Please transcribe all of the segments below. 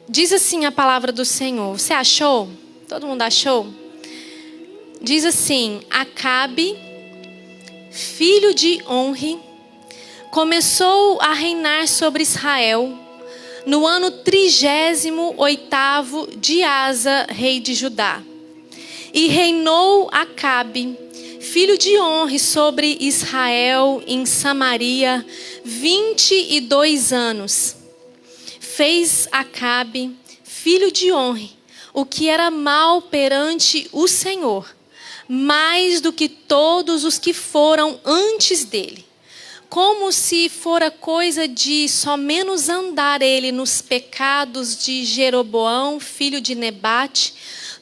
Diz assim a palavra do Senhor. Você achou? Todo mundo achou? Diz assim: Acabe, filho de Onri, começou a reinar sobre Israel no ano 38º de Asa, rei de Judá. E reinou Acabe, filho de Onri, sobre Israel em Samaria 22 anos. Fez Acabe, filho de Onri, o que era mal perante o Senhor, mais do que todos os que foram antes dele. Como se fora coisa de só menos andar ele nos pecados de Jeroboão, filho de Nebate,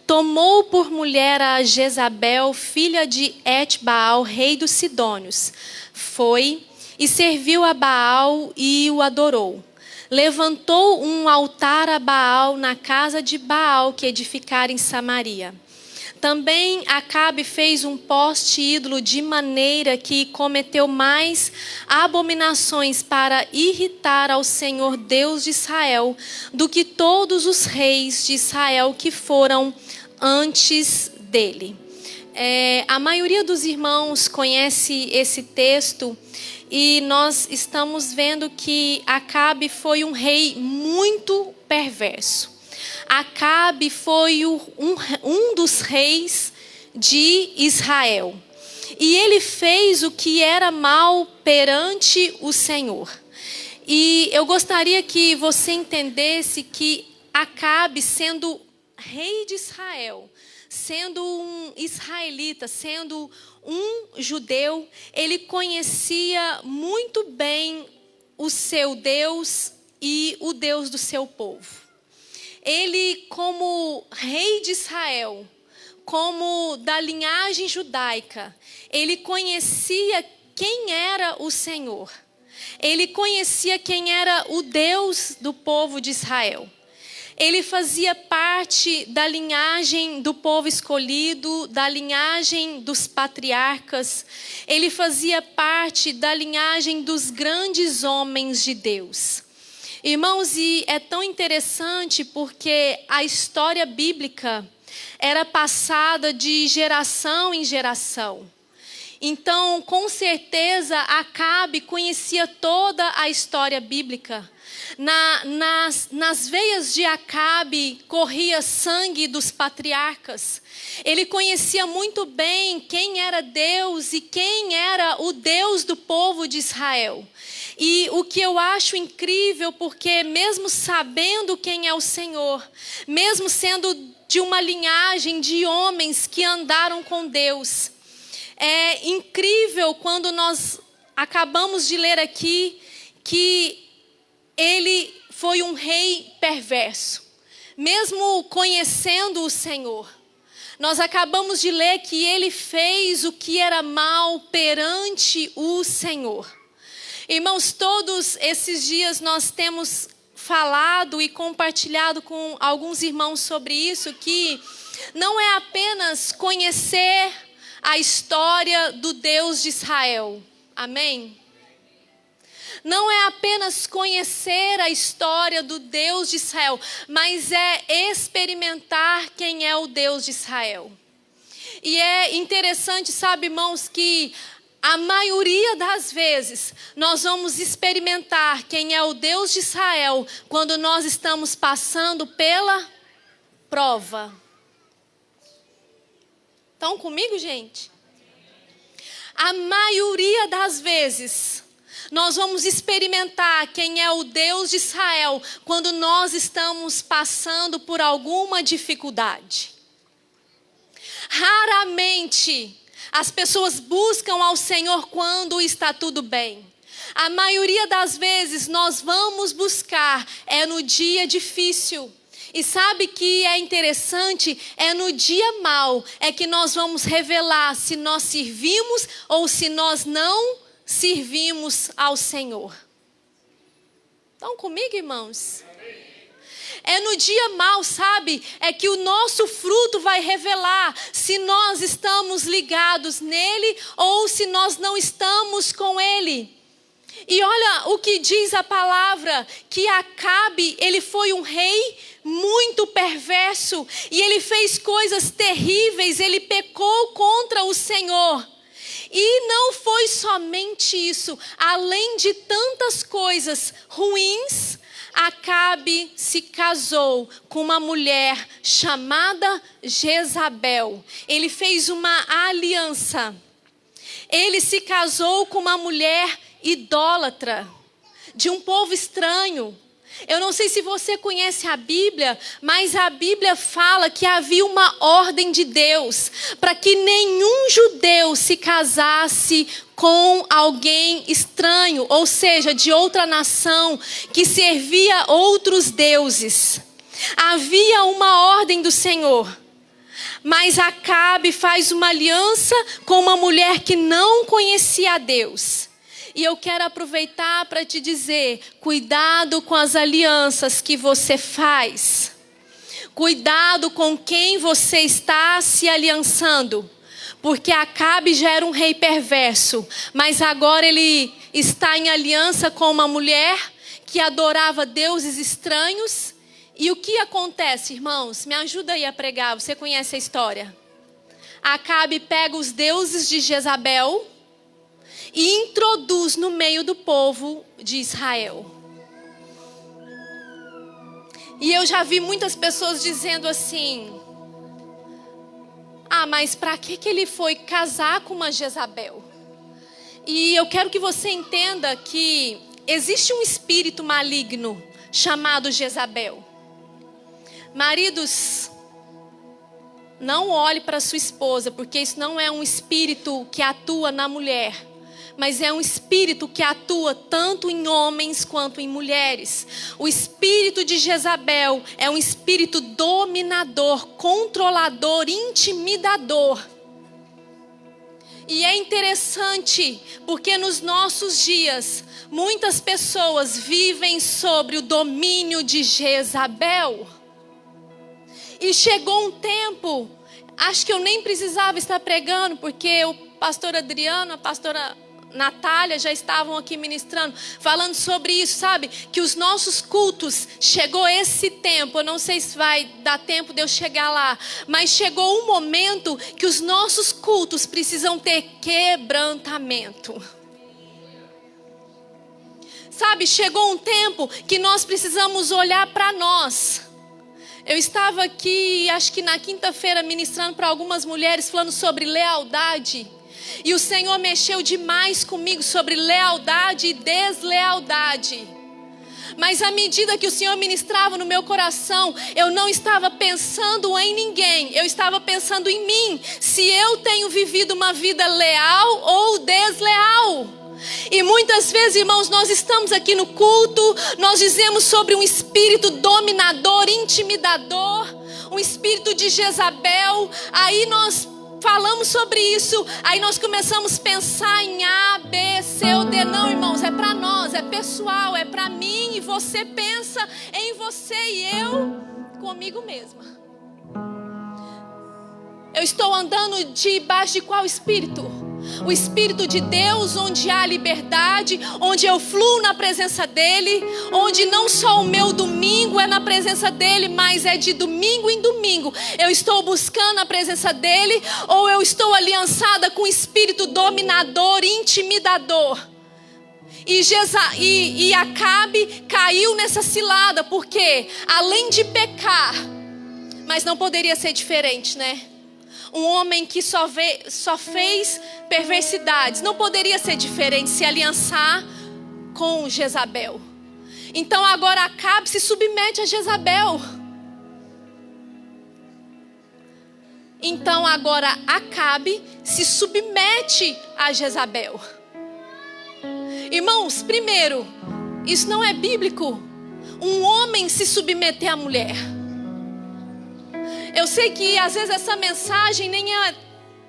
tomou por mulher a Jezabel, filha de Et-Baal, rei dos Sidônios. Foi e serviu a Baal e o adorou. Levantou um altar a Baal na casa de Baal que edificara em Samaria. Também Acabe fez um poste ídolo de maneira que cometeu mais abominações para irritar ao Senhor Deus de Israel do que todos os reis de Israel que foram antes dele. A maioria dos irmãos conhece esse texto e nós estamos vendo que Acabe foi um rei muito perverso. Acabe foi um dos reis de Israel. E ele fez o que era mal perante o Senhor. E eu gostaria que você entendesse que Acabe, sendo rei de Israel, sendo um israelita, sendo um judeu, ele conhecia muito bem o seu Deus e o Deus do seu povo. Ele, como rei de Israel, como da linhagem judaica, ele conhecia quem era o Senhor. Ele conhecia quem era o Deus do povo de Israel. Ele fazia parte da linhagem do povo escolhido, da linhagem dos patriarcas. Ele fazia parte da linhagem dos grandes homens de Deus. Irmãos, e é tão interessante porque a história bíblica era passada de geração em geração. Então, com certeza, Acabe conhecia toda a história bíblica. Nas veias de Acabe corria sangue dos patriarcas. Ele conhecia muito bem quem era Deus e quem era o Deus do povo de Israel. E o que eu acho incrível, porque mesmo sabendo quem é o Senhor, mesmo sendo de uma linhagem de homens que andaram com Deus, é incrível quando nós acabamos de ler aqui que ele foi um rei perverso, mesmo conhecendo o Senhor. Nós acabamos de ler que ele fez o que era mal perante o Senhor. Irmãos, todos esses dias nós temos falado e compartilhado com alguns irmãos sobre isso, que não é apenas conhecer a história do Deus de Israel. Amém? Não é apenas conhecer a história do Deus de Israel, mas é experimentar quem é o Deus de Israel. E é interessante, sabe, irmãos, que a maioria das vezes nós vamos experimentar quem é o Deus de Israel quando nós estamos passando pela prova. Estão comigo, gente? A maioria das vezes nós vamos experimentar quem é o Deus de Israel quando nós estamos passando por alguma dificuldade. Raramente as pessoas buscam ao Senhor quando está tudo bem. A maioria das vezes nós vamos buscar no dia difícil. E sabe que é interessante? É no dia mau que nós vamos revelar se nós servimos ou se nós não servimos ao Senhor. Estão comigo, irmãos? É no dia mau, sabe? É que o nosso fruto vai revelar se nós estamos ligados nele ou se nós não estamos com ele. E olha o que diz a palavra, que Acabe, ele foi um rei muito perverso, e ele fez coisas terríveis, ele pecou contra o Senhor. E não foi somente isso, além de tantas coisas ruins, Acabe se casou com uma mulher chamada Jezabel. Ele fez uma aliança. Ele se casou com uma mulher idólatra, de um povo estranho. Eu não sei se você conhece a Bíblia, mas a Bíblia fala que havia uma ordem de Deus para que nenhum judeu se casasse com alguém estranho, ou seja, de outra nação que servia outros deuses. Havia uma ordem do Senhor. Mas Acabe faz uma aliança com uma mulher que não conhecia a Deus. E eu quero aproveitar para te dizer, cuidado com as alianças que você faz. Cuidado com quem você está se aliançando. Porque Acabe já era um rei perverso, mas agora ele está em aliança com uma mulher que adorava deuses estranhos. E o que acontece, irmãos? Me ajuda aí a pregar, você conhece a história. Acabe pega os deuses de Jezabel e introduz no meio do povo de Israel. E eu já vi muitas pessoas dizendo assim: mas para que ele foi casar com uma Jezabel? E eu quero que você entenda que existe um espírito maligno chamado Jezabel. Maridos, não olhe para sua esposa, porque isso não é um espírito que atua na mulher, mas é um espírito que atua tanto em homens quanto em mulheres. O espírito de Jezabel é um espírito dominador, controlador, intimidador. E é interessante, porque nos nossos dias, muitas pessoas vivem sobre o domínio de Jezabel. E chegou um tempo, acho que eu nem precisava estar pregando, porque o pastor Adriano, a pastora Natália já estavam aqui ministrando, falando sobre isso, sabe? Que os nossos cultos, chegou esse tempo, eu não sei se vai dar tempo de eu chegar lá, mas chegou um momento que os nossos cultos precisam ter quebrantamento. Sabe, chegou um tempo que nós precisamos olhar para nós. Eu estava aqui, acho que na quinta-feira, ministrando para algumas mulheres, falando sobre lealdade. E o Senhor mexeu demais comigo sobre lealdade e deslealdade. Mas à medida que o Senhor ministrava no meu coração, eu não estava pensando em ninguém, eu estava pensando em mim. Se eu tenho vivido uma vida leal ou desleal. E muitas vezes, irmãos, nós estamos aqui no culto, nós dizemos sobre um espírito dominador, intimidador, um espírito de Jezabel. Aí nós falamos sobre isso, aí nós começamos a pensar em A, B, C ou D. Não, irmãos, é para nós, é pessoal, é para mim. E você pensa em você e eu comigo mesma. Eu estou andando debaixo de qual espírito? O Espírito de Deus, onde há liberdade, onde eu fluo na presença dEle, onde não só o meu domingo é na presença dEle, mas é de domingo em domingo. Eu estou buscando a presença dEle, ou eu estou aliançada com o espírito dominador, intimidador. E Acabe caiu nessa cilada, porque além de pecar, mas não poderia ser diferente, né? Um homem que só fez perversidades, não poderia ser diferente, se aliançar com Jezabel. Então agora Acabe se submete a Jezabel. Então agora Acabe se submete a Jezabel. Irmãos, primeiro, isso não é bíblico. Um homem se submeter à mulher. Eu sei que às vezes essa mensagem nem é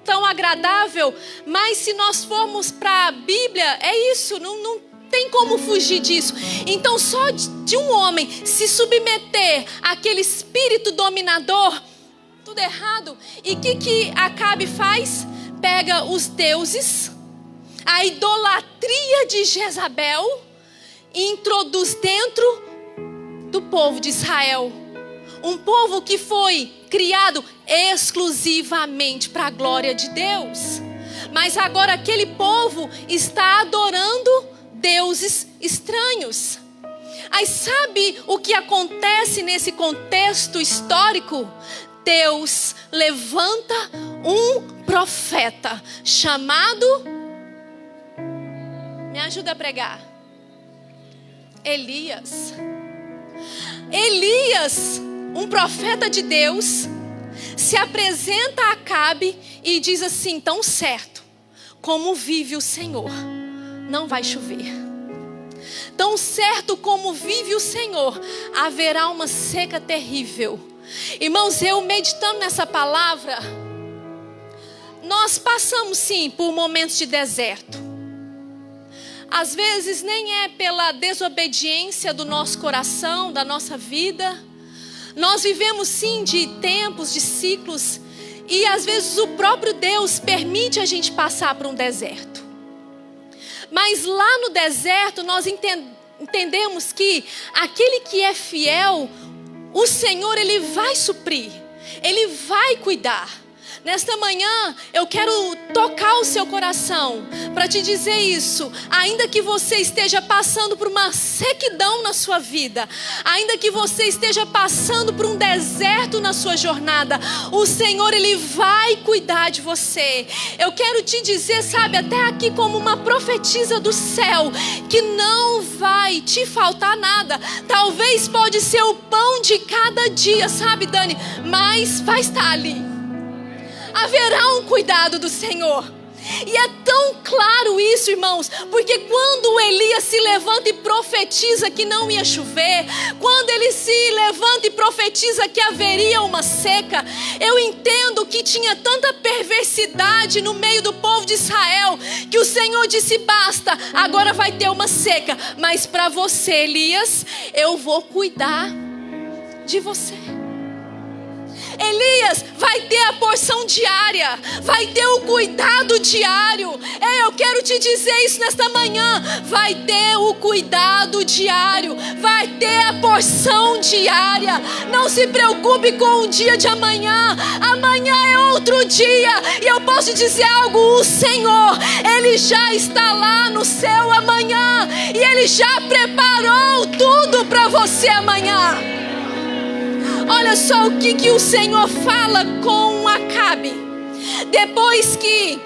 tão agradável, mas se nós formos para a Bíblia, é isso, não tem como fugir disso. Então só de um homem se submeter àquele espírito dominador, tudo errado. E o que Acabe faz? Pega os deuses, a idolatria de Jezabel, e introduz dentro do povo de Israel. Um povo que foi criado exclusivamente para a glória de Deus. Mas agora aquele povo está adorando deuses estranhos. Aí sabe o que acontece nesse contexto histórico? Deus levanta um profeta chamado, me ajuda a pregar, Elias. Elias, um profeta de Deus, se apresenta a Acabe e diz assim: tão certo como vive o Senhor, não vai chover. Tão certo como vive o Senhor, haverá uma seca terrível. Irmãos, eu meditando nessa palavra, nós passamos sim por momentos de deserto. Às vezes nem é pela desobediência do nosso coração, da nossa vida. Nós vivemos sim de tempos, de ciclos, e às vezes o próprio Deus permite a gente passar por um deserto. Mas lá no deserto nós entendemos que aquele que é fiel, o Senhor, Ele vai suprir, Ele vai cuidar. Nesta manhã eu quero tocar o seu coração para te dizer isso. Ainda que você esteja passando por uma sequidão na sua vida, ainda que você esteja passando por um deserto na sua jornada, o Senhor, Ele vai cuidar de você. Eu quero te dizer, sabe, até aqui como uma profetisa do céu, que não vai te faltar nada. Talvez pode ser o pão de cada dia, sabe, Dani, mas vai estar ali. Haverá um cuidado do Senhor. E é tão claro isso, irmãos, porque quando Elias se levanta e profetiza que não ia chover, quando ele se levanta e profetiza que haveria uma seca, eu entendo que tinha tanta perversidade no meio do povo de Israel, que o Senhor disse: basta, agora vai ter uma seca, mas para você, Elias, eu vou cuidar de você. Elias vai ter a porção diária, vai ter o cuidado diário. Eu quero te dizer isso nesta manhã. Vai ter o cuidado diário, vai ter a porção diária. Não se preocupe com o dia de amanhã. Amanhã é outro dia. E eu posso dizer algo: o Senhor, Ele já está lá no seu amanhã, e Ele já preparou tudo para você amanhã. Olha só o que o Senhor fala com Acabe. Depois que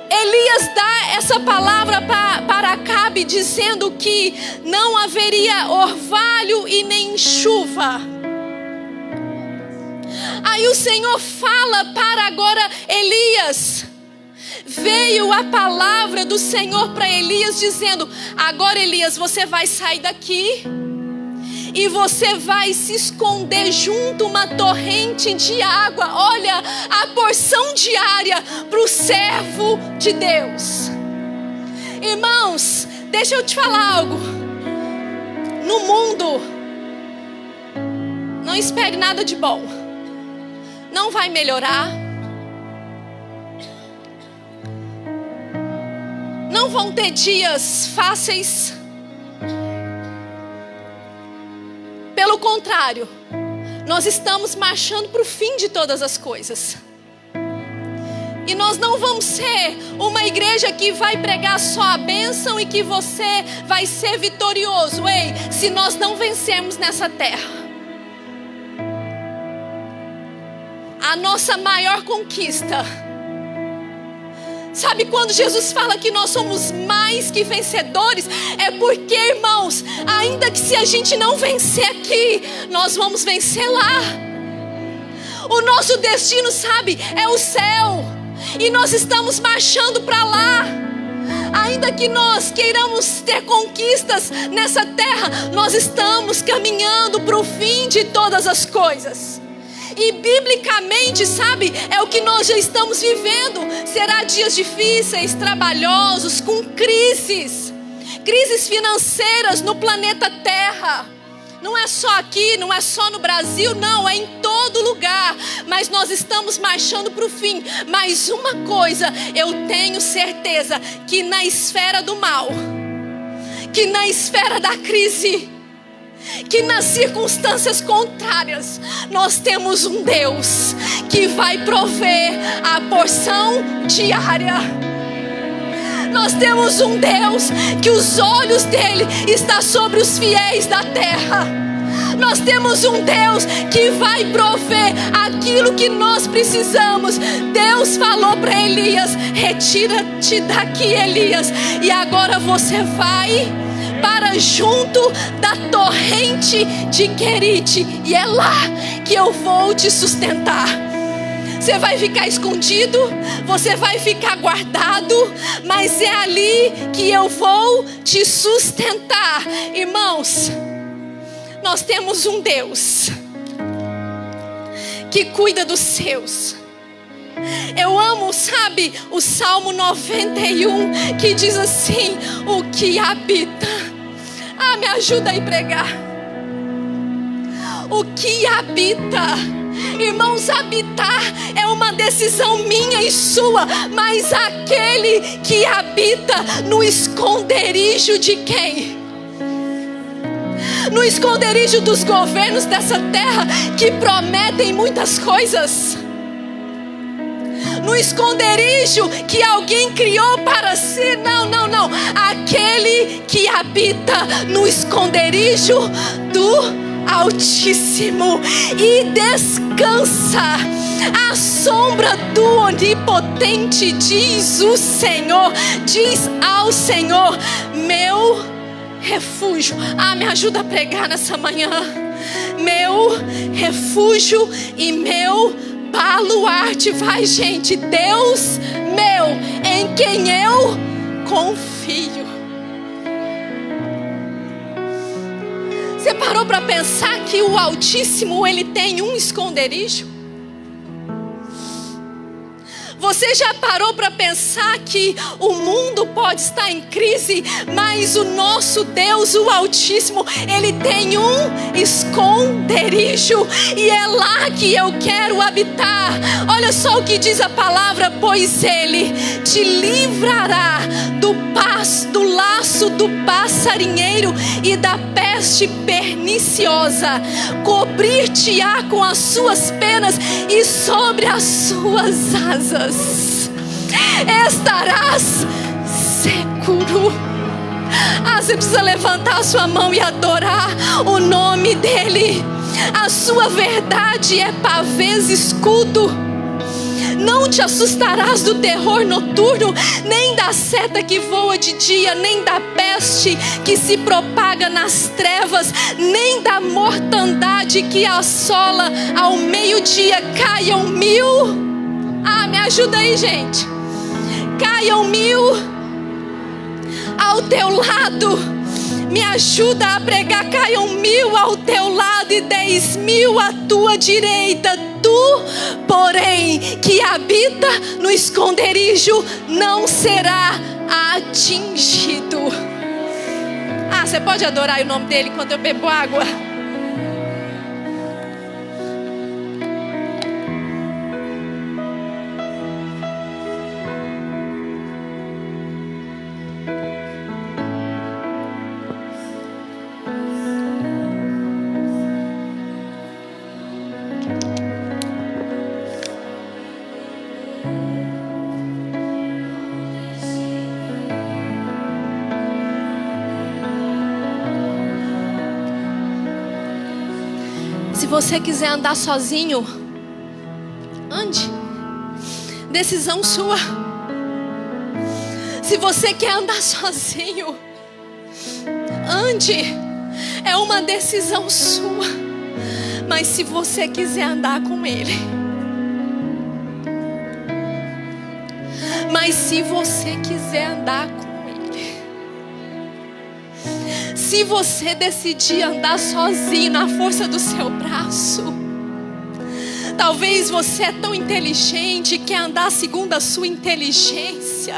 Elias dá essa palavra para Acabe, dizendo que não haveria orvalho e nem chuva. Aí o Senhor fala para agora Elias. Veio a palavra do Senhor para Elias dizendo: agora, Elias, você vai sair daqui e você vai se esconder junto a uma torrente de água. Olha a porção diária para o servo de Deus. Irmãos, deixa eu te falar algo. No mundo, não espere nada de bom. Não vai melhorar. Não vão ter dias fáceis. Pelo contrário, nós estamos marchando para o fim de todas as coisas. E nós não vamos ser uma igreja que vai pregar só a bênção e que você vai ser vitorioso. Ei, se nós não vencermos nessa terra, a nossa maior conquista. Sabe quando Jesus fala que nós somos mais que vencedores? É porque, irmãos, ainda que se a gente não vencer aqui, nós vamos vencer lá. O nosso destino, sabe, é o céu. E nós estamos marchando para lá. Ainda que nós queiramos ter conquistas nessa terra, nós estamos caminhando para o fim de todas as coisas. E biblicamente, sabe, é o que nós já estamos vivendo. Será dias difíceis, trabalhosos, com crises financeiras no planeta Terra. Não é só aqui, não é só no Brasil, não, é em todo lugar. Mas nós estamos marchando para o fim. Mas uma coisa eu tenho certeza, que na esfera do mal, que na esfera da crise, que nas circunstâncias contrárias nós temos um Deus que vai prover a porção diária. Nós temos um Deus que os olhos dele estão sobre os fiéis da terra. Nós temos um Deus que vai prover aquilo que nós precisamos. Deus falou para Elias: retira-te daqui, Elias, e agora você vai para junto da torrente de Querite, e é lá que eu vou te sustentar. Você vai ficar escondido, você vai ficar guardado, mas é ali que eu vou te sustentar. Irmãos, nós temos um Deus que cuida dos seus. Eu amo, sabe, o Salmo 91, que diz assim: o que habita. Me ajuda aí a pregar. O que habita. Irmãos, habitar é uma decisão minha e sua, mas aquele que habita no esconderijo de quem? No esconderijo dos governos dessa terra que prometem muitas coisas. No esconderijo que alguém criou para si. Não. Aquele que habita no esconderijo do Altíssimo e descansa à sombra do Onipotente, diz o Senhor, diz ao Senhor, meu refúgio. Me ajuda a pregar nessa manhã. Meu refúgio e meu baluarte. Vai, gente. Deus meu, em quem eu confio. Você parou para pensar que o Altíssimo, ele tem um esconderijo? Você já parou para pensar que o mundo pode estar em crise, mas o nosso Deus, o Altíssimo, ele tem um esconderijo, e é lá que eu quero habitar. Olha só o que diz a palavra: pois ele te livrará do laço do passarinheiro e da peste perniciosa, cobrir-te-á com as suas penas e sobre as suas asas estarás seguro. Você precisa levantar a sua mão e adorar o nome dele. A sua verdade é pavês escudo. Não te assustarás do terror noturno, nem da seta que voa de dia, nem da peste que se propaga nas trevas, nem da mortandade que assola ao meio-dia. Caiam 1000. Me ajuda aí, gente. Caiam 1000 ao teu lado. Me ajuda a pregar. Caiam 1000 ao teu lado e 10.000 à tua direita. Tu, porém, que habita no esconderijo, não será atingido. Você pode adorar o nome dele enquanto eu bebo água? Se você quiser andar sozinho, ande. Decisão sua. Se você quer andar sozinho, ande. É uma decisão sua. Mas se você quiser andar com ele, se você decidir andar sozinho na força do seu braço, talvez você é tão inteligente e quer andar segundo a sua inteligência.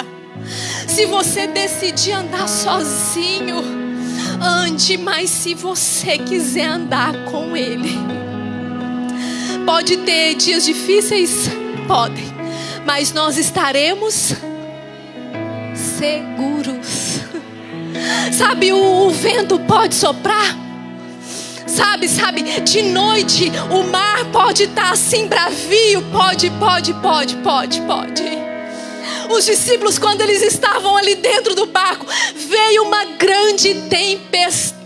Se você decidir andar sozinho, ande. Mas se você quiser andar com ele, pode ter dias difíceis, podem, mas nós estaremos seguros. Sabe, o vento pode soprar, Sabe, de noite o mar pode estar assim bravio, pode. Os discípulos, quando eles estavam ali dentro do barco, veio uma grande tempestade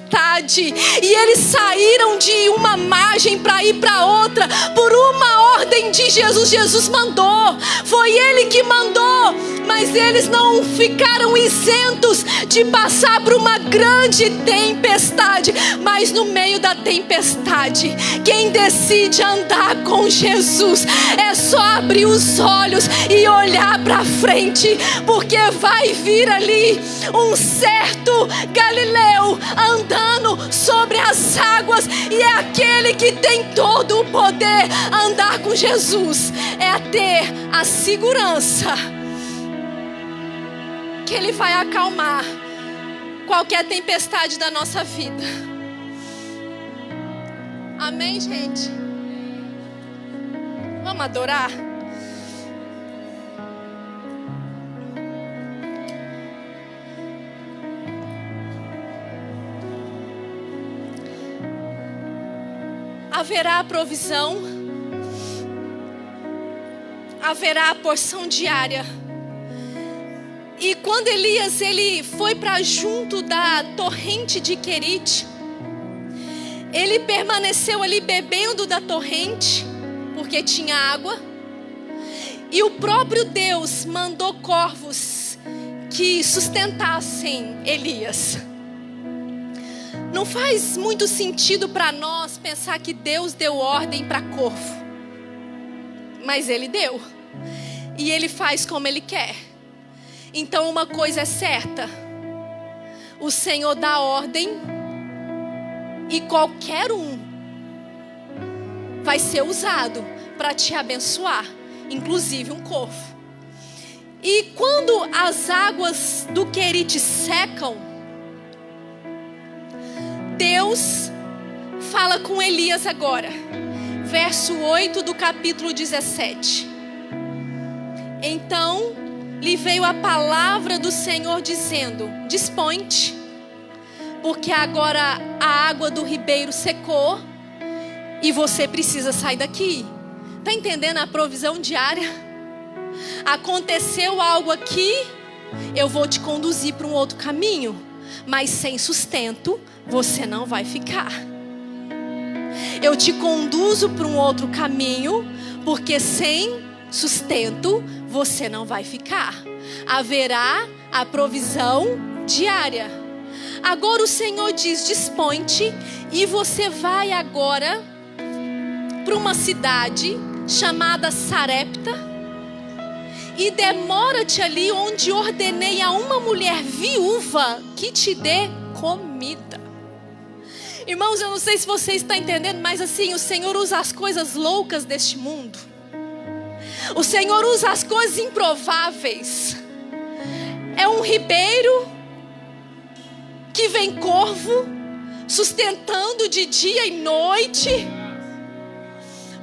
e eles saíram de uma margem para ir para outra por uma ordem de Jesus. Jesus mandou, foi ele que mandou, mas eles não ficaram isentos de passar por uma grande tempestade. Mas no meio da tempestade, quem decide andar com Jesus é só abrir os olhos e olhar para frente, porque vai vir ali um certo Galileu andando sobre as águas, e é aquele que tem todo o poder. Andar com Jesus é ter a segurança que Ele vai acalmar qualquer tempestade da nossa vida. Amém, gente? Vamos adorar? Haverá provisão, haverá porção diária. E quando Elias ele foi para junto da torrente de Querite, ele permaneceu ali bebendo da torrente, porque tinha água. E o próprio Deus mandou corvos que sustentassem Elias. Não faz muito sentido para nós pensar que Deus deu ordem para corvo, mas Ele deu, e Ele faz como Ele quer. Então uma coisa é certa: o Senhor dá ordem, e qualquer um vai ser usado para te abençoar, inclusive um corvo. E quando as águas do Querite secam, Deus fala com Elias agora. Verso 8 do capítulo 17. Então lhe veio a palavra do Senhor dizendo: dispõe-te, porque agora a água do ribeiro secou e você precisa sair daqui. Está entendendo a provisão diária? Aconteceu algo aqui, eu vou te conduzir para um outro caminho, mas sem sustento você não vai ficar. Eu te conduzo para um outro caminho, porque sem sustento você não vai ficar. Haverá a provisão diária. Agora o Senhor diz: dispõe-te, e você vai agora para uma cidade chamada Sarepta, e demora-te ali onde ordenei a uma mulher viúva que te dê comida. Irmãos, eu não sei se você está entendendo, mas assim, o Senhor usa as coisas loucas deste mundo. O Senhor usa as coisas improváveis. É um ribeiro que vem corvo, sustentando de dia e noite.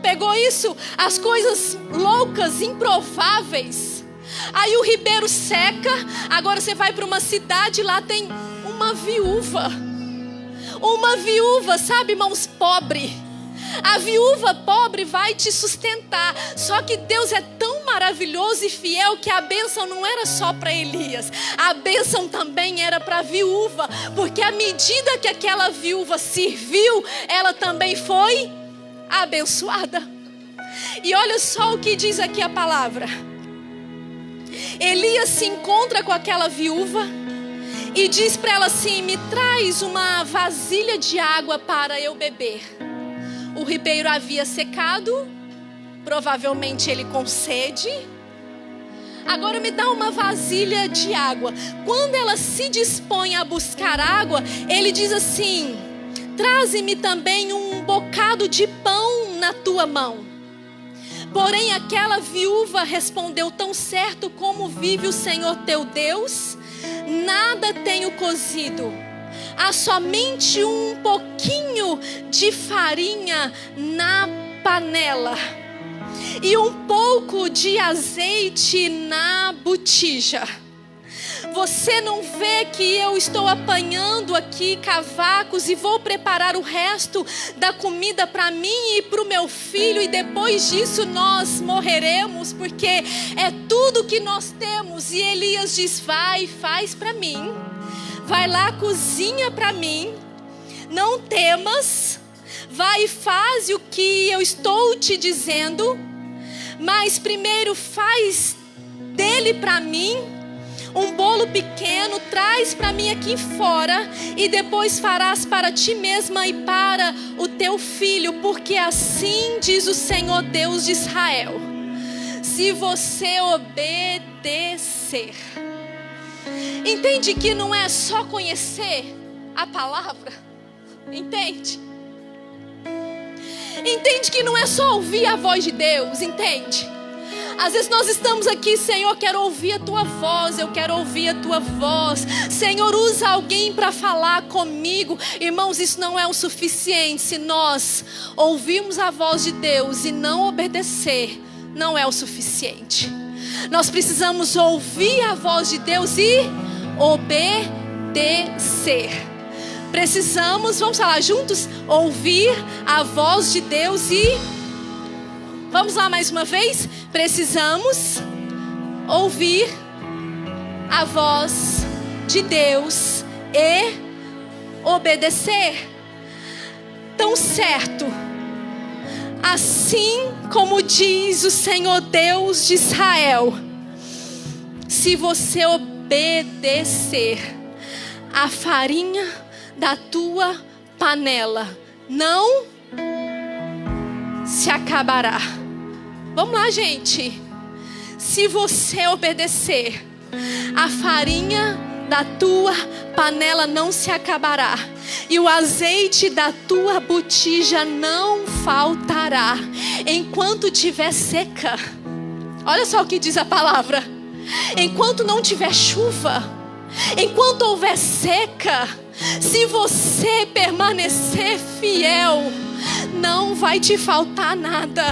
Pegou isso? As coisas loucas, improváveis. Aí o ribeiro seca. Agora você vai para uma cidade, lá tem uma viúva. Uma viúva, sabe, irmãos, pobre. A viúva pobre vai te sustentar. Só que Deus é tão maravilhoso e fiel que a bênção não era só para Elias. A bênção também era para a viúva. Porque à medida que aquela viúva serviu, ela também foi abençoada. E olha só o que diz aqui a palavra. Elias se encontra com aquela viúva e diz para ela assim: me traz uma vasilha de água para eu beber. O ribeiro havia secado, provavelmente ele com sede. Agora me dá uma vasilha de água. Quando ela se dispõe a buscar água, ele diz assim: traze-me também um bocado de pão na tua mão. Porém aquela viúva respondeu: tão certo como vive o Senhor teu Deus, nada tenho cozido. Há somente um pouquinho de farinha na panela e um pouco de azeite na botija. Você não vê que eu estou apanhando aqui cavacos e vou preparar o resto da comida para mim e para o meu filho, e depois disso nós morreremos, porque é tudo que nós temos. E Elias diz: vai, faz para mim, vai lá, cozinha para mim, não temas, vai e faz o que eu estou te dizendo, mas primeiro faz dele para mim um bolo pequeno, traz para mim aqui fora, e depois farás para ti mesma e para o teu filho, porque assim diz o Senhor Deus de Israel: se você obedecer. Entende que não é só conhecer a palavra? Entende? Entende que não é só ouvir a voz de Deus? Entende? Às vezes nós estamos aqui: Senhor, quero ouvir a tua voz, eu quero ouvir a tua voz. Senhor, usa alguém para falar comigo. Irmãos, isso não é o suficiente. Se nós ouvirmos a voz de Deus e não obedecer, não é o suficiente. Nós precisamos ouvir a voz de Deus e obedecer. Precisamos, vamos falar juntos? Ouvir a voz de Deus e... Vamos lá mais uma vez? Precisamos ouvir a voz de Deus e obedecer. Tão certo, assim como diz o Senhor Deus de Israel: se você obedecer, a farinha da tua panela não se acabará. Vamos lá, gente. Se você obedecer, a farinha da tua panela não se acabará, e o azeite da tua botija não faltará, enquanto tiver seca. Olha só o que diz a palavra: enquanto não tiver chuva, enquanto houver seca, se você permanecer fiel, não vai te faltar nada.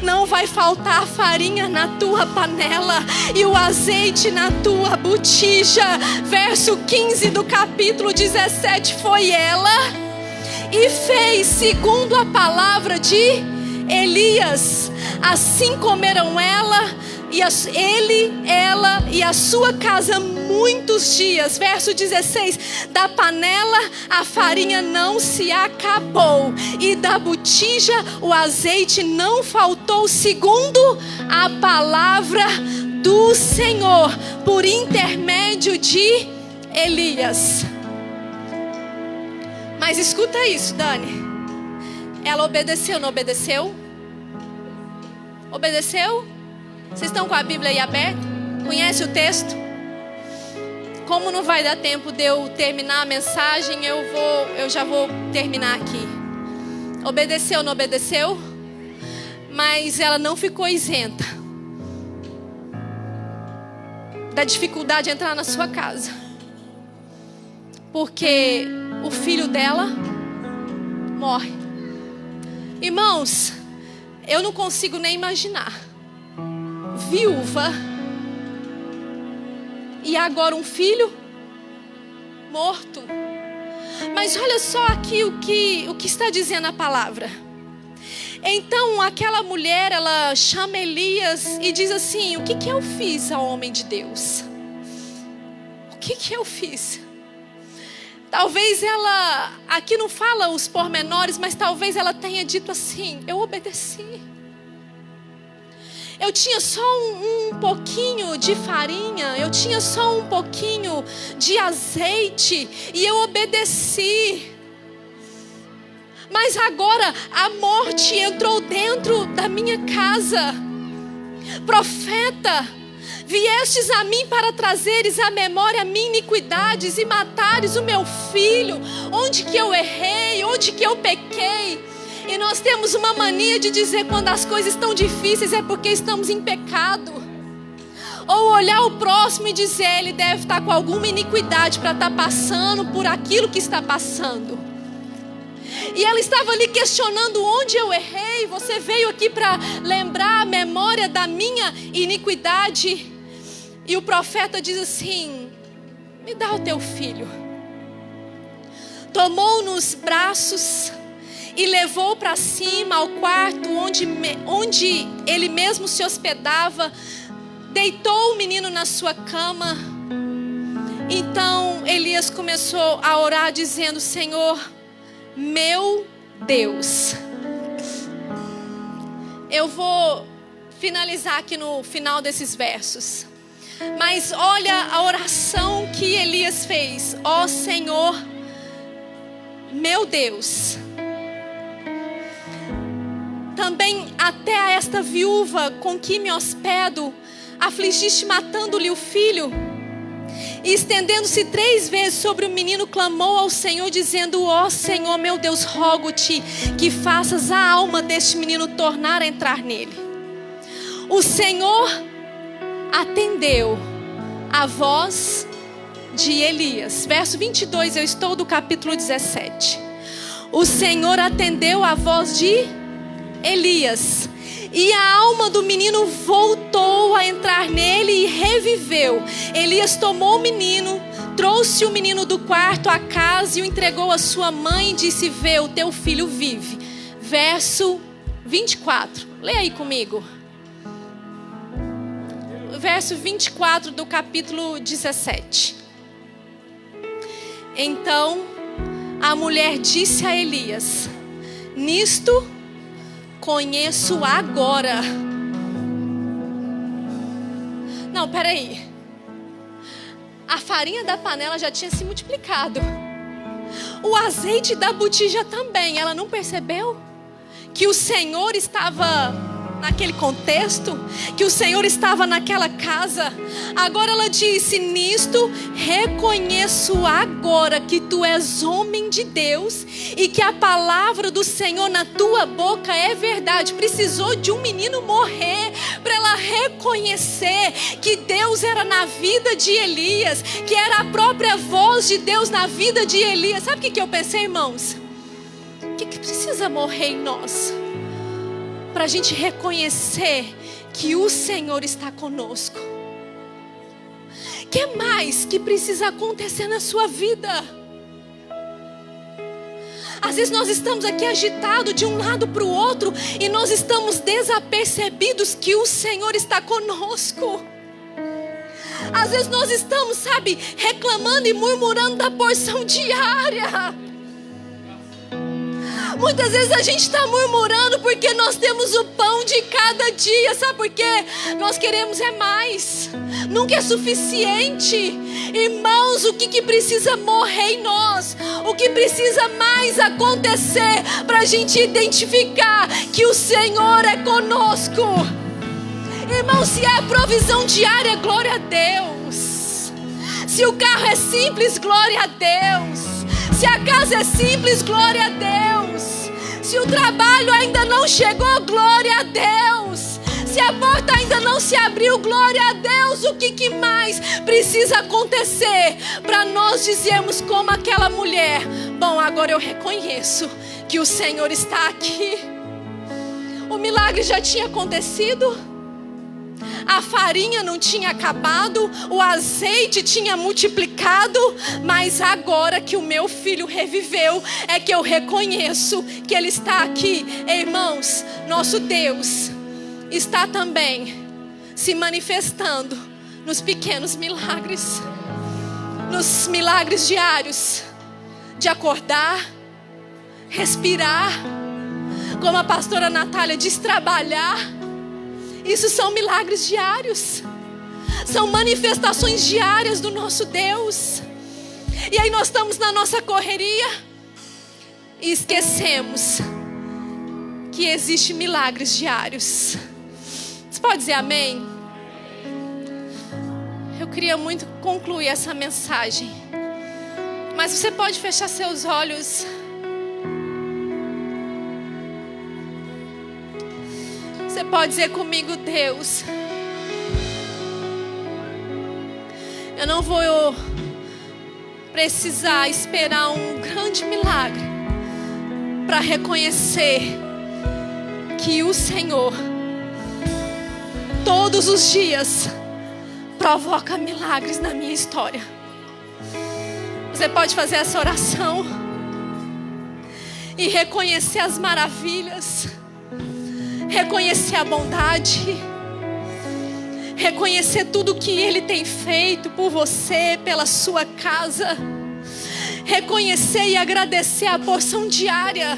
Não vai faltar farinha na tua panela e o azeite na tua botija. Verso 15 do capítulo 17: foi ela e fez segundo a palavra de Elias. Assim comeram ela e a sua casa muitos dias. Verso 16: da panela a farinha não se acabou, e da botija o azeite não faltou, segundo a palavra do Senhor, por intermédio de Elias. Mas escuta isso, Dani. Ela obedeceu, não obedeceu? Obedeceu? Vocês estão com a Bíblia aí aberta? Conhece o texto? Como não vai dar tempo de eu terminar a mensagem, eu já vou terminar aqui. Obedeceu, não obedeceu? Mas ela não ficou isenta da dificuldade de entrar na sua casa, porque o filho dela morre. Irmãos, eu não consigo nem imaginar. Viúva, e agora um filho morto. Mas olha só aqui o que está dizendo a palavra. Então aquela mulher, ela chama Elias e diz assim: o que eu fiz ao homem de Deus? O que eu fiz? Talvez ela, aqui não fala os pormenores, mas talvez ela tenha dito assim: eu obedeci. Eu tinha só um pouquinho de farinha, eu tinha só um pouquinho de azeite e eu obedeci. Mas agora a morte entrou dentro da minha casa. Profeta, viestes a mim para trazeres à memória minhas iniquidades e matares o meu filho. Onde que eu errei? Onde que eu pequei? E nós temos uma mania de dizer quando as coisas estão difíceis é porque estamos em pecado. Ou olhar o próximo e dizer: ele deve estar com alguma iniquidade para estar passando por aquilo que está passando. E ela estava ali questionando: onde eu errei? Você veio aqui para lembrar a memória da minha iniquidade. E o profeta diz assim: me dá o teu filho. Tomou nos braços e levou para cima ao quarto onde ele mesmo se hospedava. Deitou o menino na sua cama. Então Elias começou a orar dizendo: Senhor, meu Deus. Eu vou finalizar aqui no final desses versos. Mas olha a oração que Elias fez. Ó Senhor, meu Deus. Também até a esta viúva com que me hospedo, afligiste matando-lhe o filho. E estendendo-se 3 vezes sobre o menino, clamou ao Senhor, dizendo: ó Senhor, meu Deus, rogo-te que faças a alma deste menino tornar a entrar nele. O Senhor atendeu a voz de Elias. Verso 22, eu estou do capítulo 17. O Senhor atendeu a voz de Elias, e a alma do menino voltou a entrar nele e reviveu. Elias tomou o menino, trouxe o menino do quarto à casa e o entregou à sua mãe e disse: vê, o teu filho vive. Verso 24, leia aí comigo. Verso 24 do capítulo 17. Então a mulher disse a Elias: nisto conheço agora. Não, peraí. A farinha da panela já tinha se multiplicado. O azeite da botija também. Ela não percebeu que o Senhor estava naquele contexto, que o Senhor estava naquela casa? Agora ela disse: nisto reconheço agora que tu és homem de Deus e que a palavra do Senhor na tua boca é verdade. Precisou de um menino morrer para ela reconhecer que Deus era na vida de Elias, que era a própria voz de Deus na vida de Elias. Sabe o que eu pensei, irmãos? O que precisa morrer em nós para a gente reconhecer que o Senhor está conosco? O que mais que precisa acontecer na sua vida? Às vezes nós estamos aqui agitados de um lado para o outro e nós estamos desapercebidos que o Senhor está conosco. Às vezes nós estamos, sabe, reclamando e murmurando da porção diária. Muitas vezes a gente está murmurando porque nós temos o pão de cada dia. Sabe por quê? Nós queremos é mais. Nunca é suficiente. Irmãos, o que precisa morrer em nós? O que precisa mais acontecer para a gente identificar que o Senhor é conosco? Irmão, se é provisão diária, glória a Deus. Se o carro é simples, glória a Deus. Se a casa é simples, glória a Deus. Se o trabalho ainda não chegou, glória a Deus. Se a porta ainda não se abriu, glória a Deus. O que mais precisa acontecer para nós dizermos como aquela mulher: bom, agora eu reconheço que o Senhor está aqui. O milagre já tinha acontecido. A farinha não tinha acabado, o azeite tinha multiplicado, mas agora que o meu filho reviveu, é que eu reconheço que ele está aqui. Irmãos, nosso Deus está também se manifestando nos pequenos milagres, nos milagres diários, de acordar, respirar, como a pastora Natália diz, trabalhar. Isso são milagres diários. São manifestações diárias do nosso Deus. E aí nós estamos na nossa correria e esquecemos que existem milagres diários. Você pode dizer amém? Eu queria muito concluir essa mensagem, mas você pode fechar seus olhos. Você pode dizer comigo: Deus, eu não vou precisar esperar um grande milagre para reconhecer que o Senhor todos os dias provoca milagres na minha história. Você pode fazer essa oração e reconhecer as maravilhas, reconhecer a bondade, reconhecer tudo que Ele tem feito por você, pela sua casa. Reconhecer e agradecer a porção diária,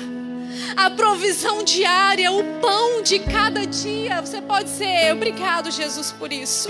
a provisão diária, o pão de cada dia. Você pode dizer: obrigado, Jesus, por isso.